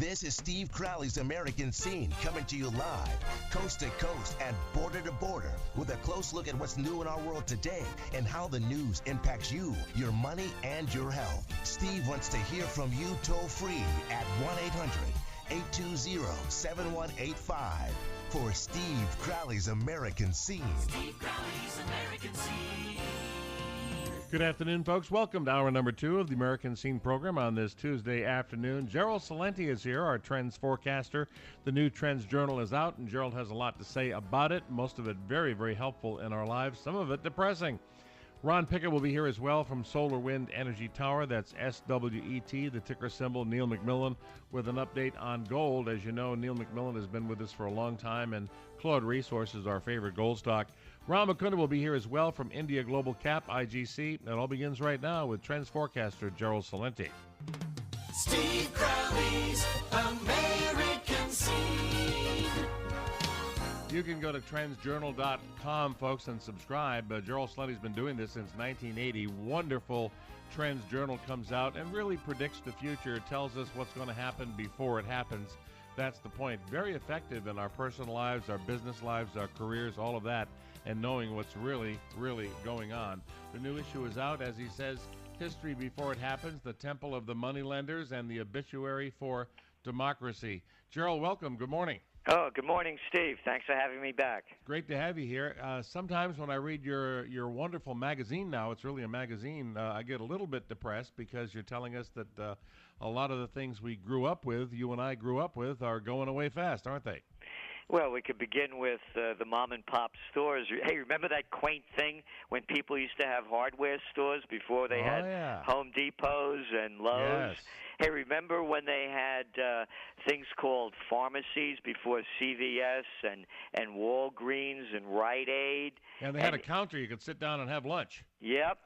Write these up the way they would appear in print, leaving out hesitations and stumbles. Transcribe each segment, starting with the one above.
This is Steve Crowley's American Scene, coming to you live, coast to coast and border to border, with a close look at what's new in our world today and how the news impacts you, your money, and your health. Steve wants to hear from you toll-free at 1-800-820-7185 for Steve Crowley's American Scene. Steve Crowley's American Scene. Good afternoon, folks. Welcome to hour number 2 of the American Scene program on this Tuesday afternoon. Gerald Celente is here, our trends forecaster. The new TrendsJournal is out, and Gerald has a lot to say about it. Most of it very, very helpful in our lives, some of it depressing. Ron Pickett will be here as well from Solar Wind Energy Tower. That's SWET, the ticker symbol. Neil McMillan with an update on gold. As you know, Neil McMillan has been with us for a long time, and Claude Resources, our favorite gold stock. Ron McCundy will be here as well from India Global Cap, IGC. It all begins right now with Trends forecaster Gerald Celente. Steve Crowley's American Scene. You can go to TrendsJournal.com, folks, and subscribe. Gerald Celente's been doing this since 1980. Wonderful Trends Journal comes out and really predicts the future. It tells us what's going to happen before it happens. That's the point. Very effective in our personal lives, our business lives, our careers, all of that, and knowing what's really, really going on. The new issue is out, as he says, History Before It Happens, the Temple of the Moneylenders, and the Obituary for Democracy. Gerald, welcome. Good morning. Oh, good morning, Steve. Thanks for having me back. Great to have you here. Sometimes when I read your wonderful magazine now, it's really a magazine, I get a little bit depressed because you're telling us that a lot of the things we grew up with, you and I grew up with, are going away fast, aren't they? Well, we could begin with the mom-and-pop stores. Hey, remember that quaint thing when people used to have hardware stores before they had Home Depots and Lowe's? Yes. Hey, remember when they had things called pharmacies before CVS and Walgreens and Rite Aid? And they had a counter you could sit down and have lunch. Yep.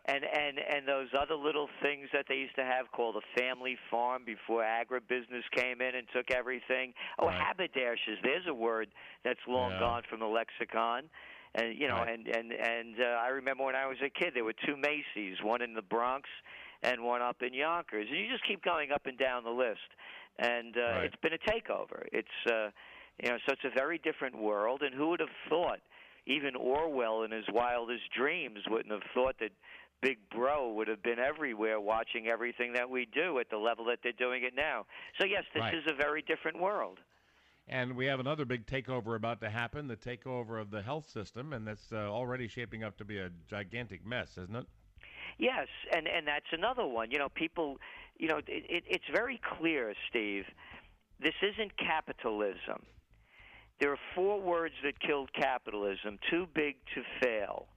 and those other little things that they used to have called a family farm before agribusiness came in and took everything. Oh, right. Haberdashers, there's a word that's long gone from the lexicon. And and I remember when I was a kid, there were two Macy's, one in the Bronx and one up in Yonkers. And you just keep going up and down the list. And it's been a takeover. It's so it's a very different world, and who would have thought? Even Orwell in his wildest dreams wouldn't have thought that Big Bro would have been everywhere watching everything that we do at the level that they're doing it now. So, yes, this is a very different world. And we have another big takeover about to happen, the takeover of the health system, and that's already shaping up to be a gigantic mess, isn't it? Yes, and that's another one. People, it's very clear, Steve, this isn't capitalism. There are 4 words that killed capitalism: too big to fail.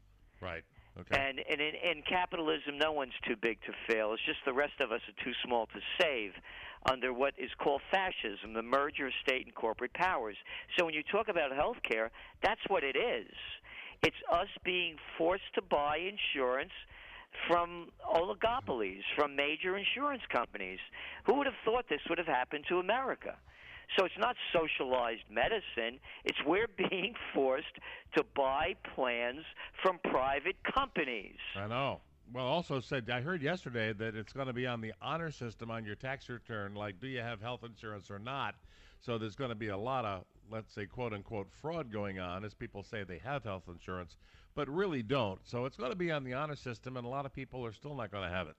Right. Okay. And in capitalism, no one's too big to fail. It's just the rest of us are too small to save under what is called fascism, the merger of state and corporate powers. So when you talk about health care, that's what it is. It's us being forced to buy insurance from oligopolies, from major insurance companies. Who would have thought this would have happened to America? So it's not socialized medicine. It's we're being forced to buy plans from private companies. I know. Well, also said, I heard yesterday that it's going to be on the honor system on your tax return, like do you have health insurance or not. So there's going to be a lot of, let's say, quote-unquote fraud going on as people say they have health insurance, but really don't. So it's going to be on the honor system, and a lot of people are still not going to have it.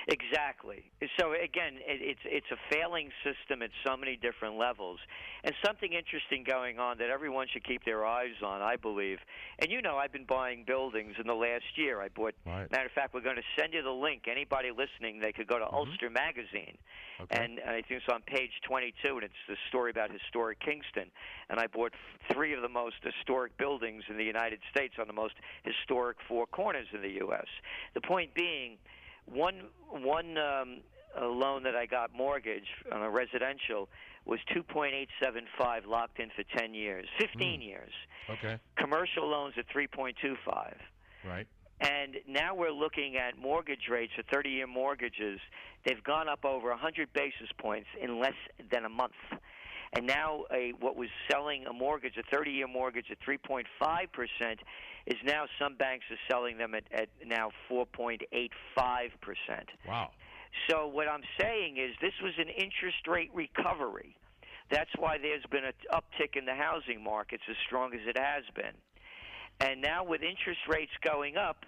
Exactly. So again, it's a failing system at so many different levels, and something interesting going on that everyone should keep their eyes on, I believe. And I've been buying buildings in the last year. I bought. Right. Matter of fact, we're going to send you the link. Anybody listening, they could go to Ulster Magazine, and I think it's on page 22, and it's the story about historic Kingston. And I bought 3 of the most historic buildings in the United States on the most historic 4 corners in the U.S. The point being, One loan that I got mortgage on a residential was 2.875 locked in for 10 years, 15 years. Okay. Commercial loans at 3.25. Right. And now we're looking at mortgage rates for 30-year mortgages. They've gone up over 100 basis points in less than a month. And now what was selling a mortgage, a 30-year mortgage at 3.5%, is now some banks are selling them at now 4.85%. Wow. So what I'm saying is this was an interest rate recovery. That's why there's been an uptick in the housing markets as strong as it has been. And now with interest rates going up,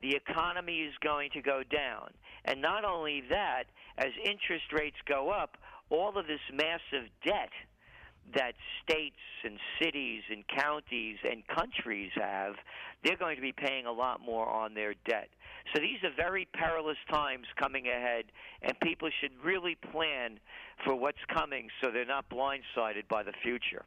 the economy is going to go down. And not only that, as interest rates go up, all of this massive debt that states and cities and counties and countries have, they're going to be paying a lot more on their debt. So these are very perilous times coming ahead, and people should really plan for what's coming so they're not blindsided by the future.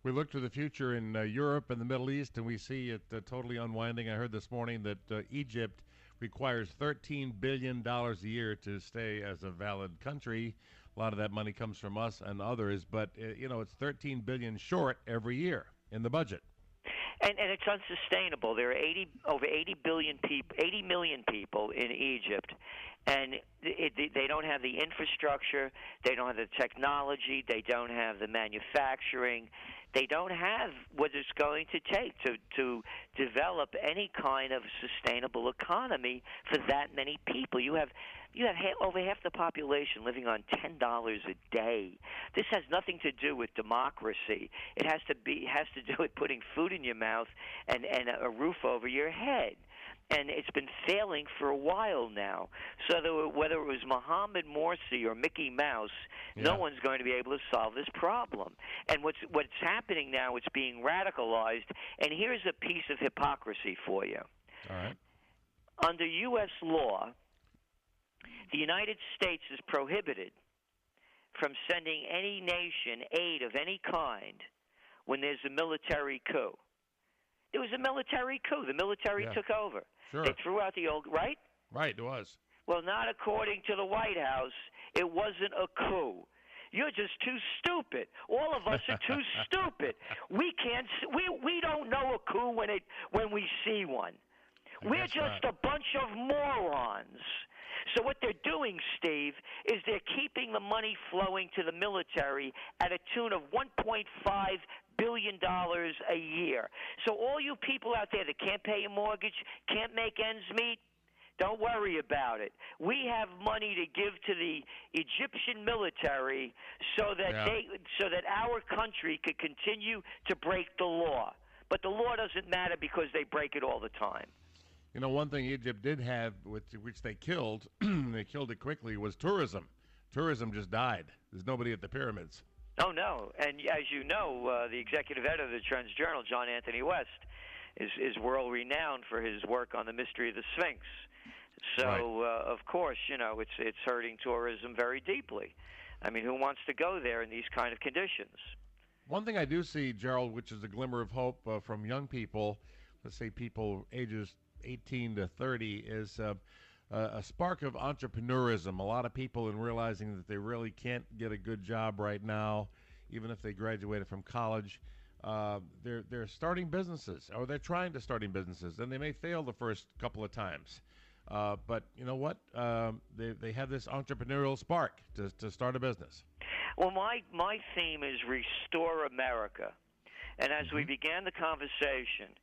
We look to the future in Europe and the Middle East, and we see it totally unwinding. I heard this morning that Egypt requires $13 billion a year to stay as a valid country. A lot of that money comes from us and others, but it's $13 billion short every year in the budget. And it's unsustainable. There are over 80 million people in Egypt, and they don't have the infrastructure, they don't have the technology, they don't have the manufacturing, they don't have what it's going to take to develop any kind of sustainable economy for that many people. You have over half the population living on $10 a day. This has nothing to do with democracy. It has to do with putting food in your mouth and a roof over your head. And it's been failing for a while now. So whether it was Mohammed Morsi or Mickey Mouse, no one's going to be able to solve this problem. And what's happening now, it's being radicalized. And here's a piece of hypocrisy for you. All right. Under U.S. law, the United States is prohibited from sending any nation aid of any kind when there's a military coup. There was a military coup. The military took over. Sure. They threw out the old, right? Right, it was. Well, not according to the White House. It wasn't a coup. You're just too stupid. All of us are too stupid. We can't. We don't know a coup when we see one. We're just a bunch of morons. So what they're doing, Steve, is they're keeping the money flowing to the military at a tune of $1.5 billion a year. So all you people out there that can't pay a mortgage, can't make ends meet, don't worry about it. We have money to give to the Egyptian military so that our country could continue to break the law. But the law doesn't matter because they break it all the time. You know, one thing Egypt did have, which they killed, they killed it quickly, was tourism. Tourism just died. There's nobody at the pyramids. Oh, no. And as you know, the executive editor of the TrendsJournal, John Anthony West, is world-renowned for his work on the mystery of the Sphinx. So, of course, it's hurting tourism very deeply. I mean, who wants to go there in these kind of conditions? One thing I do see, Gerald, which is a glimmer of hope from young people, let's say people ages 18 to 30, is a spark of entrepreneurism. A lot of people in realizing that they really can't get a good job right now, even if they graduated from college. They're starting businesses, or they're trying to starting businesses, and they may fail the first couple of times. But you know what? They have this entrepreneurial spark to start a business. Well, my theme is Restore America. And as we began the conversation,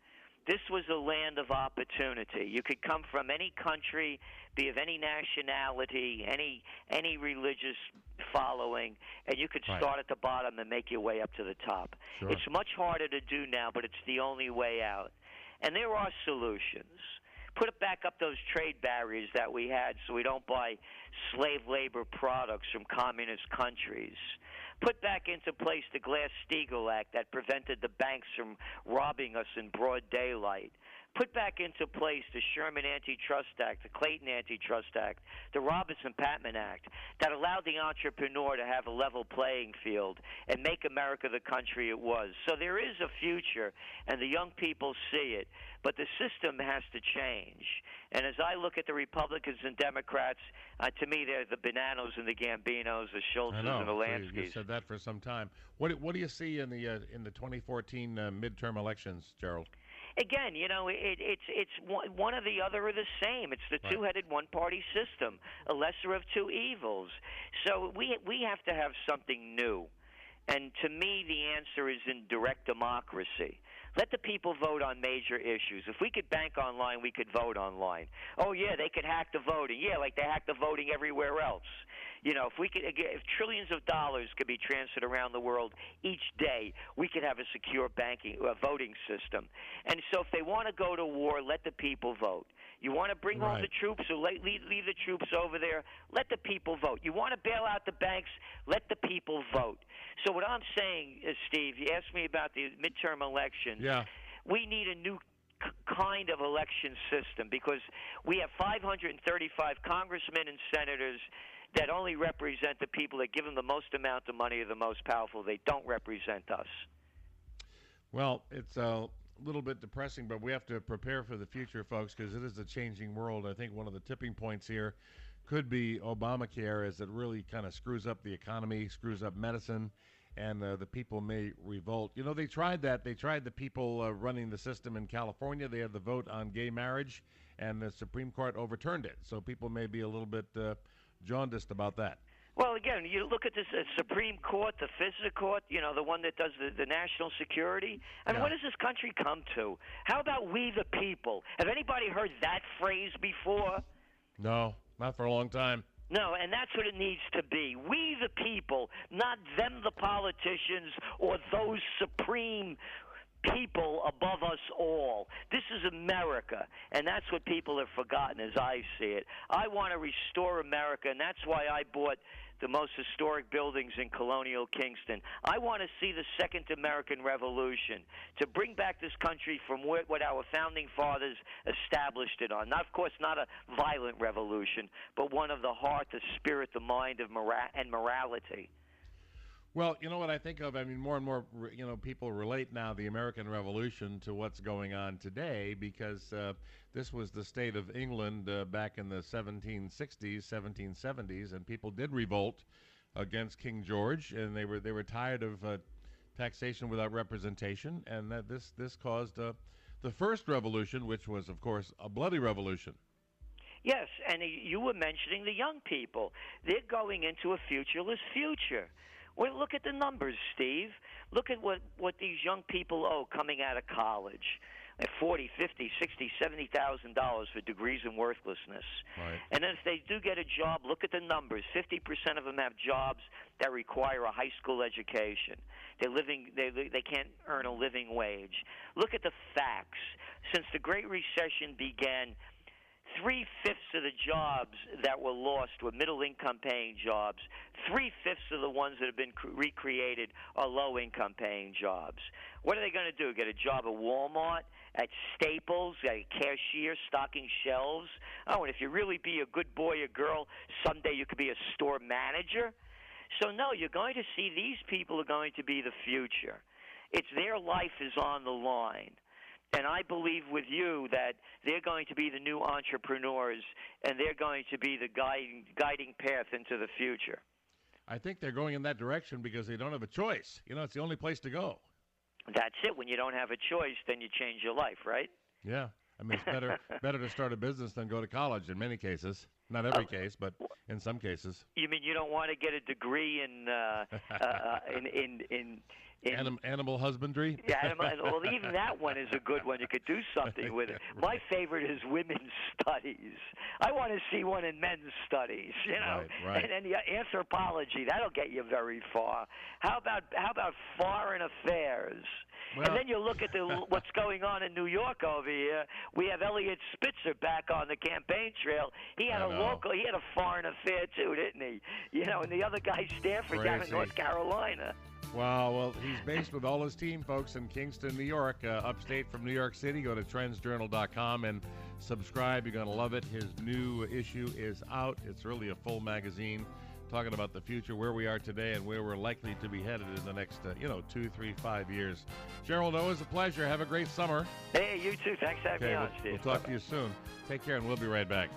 this was a land of opportunity. You could come from any country, be of any nationality, any religious following, and you could start at the bottom and make your way up to the top. Sure. It's much harder to do now, but it's the only way out. And there are solutions. Put back up those trade barriers that we had so we don't buy slave labor products from communist countries. Put back into place the Glass-Steagall Act that prevented the banks from robbing us in broad daylight. Put back into place the Sherman Antitrust Act, the Clayton Antitrust Act, the Robinson-Patman Act that allowed the entrepreneur to have a level playing field and make America the country it was. So there is a future, and the young people see it, but the system has to change. And as I look at the Republicans and Democrats, to me they're the Bananos and the Gambinos, the Schultzes and the Lanskys. You said that for some time. What do you see in the 2014 midterm elections, Gerald? Again, it's one or the other are the same. It's the two-headed one-party system, a lesser of two evils. So we have to have something new. And to me, the answer is in direct democracy. Let the people vote on major issues. If we could bank online, we could vote online. Oh, yeah, they could hack the voting. Yeah, like they hack the voting everywhere else. You know, if trillions of dollars could be transferred around the world each day, we could have a secure voting system. And so if they want to go to war, let the people vote. You want to bring home the troops or leave the troops over there, let the people vote. You want to bail out the banks, let the people vote. So what I'm saying is, Steve, you asked me about the midterm elections. Yeah. We need a new kind of election system because we have 535 congressmen and senators that only represent the people that give them the most amount of money or the most powerful. They don't represent us. Well, it's a little bit depressing, but we have to prepare for the future, folks, because it is a changing world. I think one of the tipping points here could be Obamacare, as it really kind of screws up the economy, screws up medicine, and the people may revolt. You know, they tried that. They tried the people running the system in California. They had the vote on gay marriage, and the Supreme Court overturned it. So people may be a little bit jaundiced about that. Well, again, you look at this Supreme Court, the FISA court, you know, the one that does the national security. I mean, what does this country come to? How about we the people? Have anybody heard that phrase before? No, not for a long time. No, and that's what it needs to be. We the people, not them the politicians or those supreme people above us all. This is America, and that's what people have forgotten as I see it. I want to restore America, and that's why I bought the most historic buildings in colonial Kingston. I want to see the Second American Revolution, to bring back this country from what our founding fathers established it on. Not, of course, not a violent revolution, but one of the heart, the spirit, the mind of and morality. Well, you know what I think of? I mean, more and more, you know, people relate now the American Revolution to what's going on today, because this was the state of England back in the 1760s, 1770s, and people did revolt against King George, and they were tired of taxation without representation, and that this caused the first revolution, which was, of course, a bloody revolution. Yes, and you were mentioning the young people. They're going into a futureless future. Well, look at the numbers, Steve. Look at what these young people owe coming out of college. At $40, $50, $60, $70,000 for degrees in worthlessness. Right. And then if they do get a job, look at the numbers. 50% of them have jobs that require a high school education. They can't earn a living wage. Look at the facts. Since the Great Recession began, 3/5 of the jobs that were lost were middle-income paying jobs. 3/5 of the ones that have been recreated are low-income paying jobs. What are they going to do? Get a job at Walmart, at Staples, a cashier, stocking shelves? Oh, and if you really be a good boy or girl, someday you could be a store manager. So, no, you're going to see these people are going to be the future. It's their life is on the line. And I believe with you that they're going to be the new entrepreneurs, and they're going to be the guiding path into the future. I think they're going in that direction because they don't have a choice. You know, it's the only place to go. That's it. When you don't have a choice, then you change your life, right? Yeah. I mean, it's better to start a business than go to college in many cases. Not every case, but in some cases. You mean you don't want to get a degree in animal husbandry? Yeah, well, even that one is a good one. You could do something with it. My favorite is women's studies. I want to see one in men's studies, you know. Right. And then the anthropology, that'll get you very far. How about foreign affairs? Well, and then you look at what's going on in New York over here. We have Elliot Spitzer back on the campaign trail. He had he had a foreign affair too, didn't he? You know, and the other guy, Stanford, down in North Carolina. Wow, well, he's based with all his team, folks, in Kingston, New York, upstate from New York City. Go to TrendsJournal.com and subscribe. You're going to love it. His new issue is out. It's really a full magazine talking about the future, where we are today, and where we're likely to be headed in the next, 2, 3, 5 years. Gerald, always a pleasure. Have a great summer. Hey, you too. Thanks for having me on, Steve. We'll talk to you soon. Take care, and we'll be right back.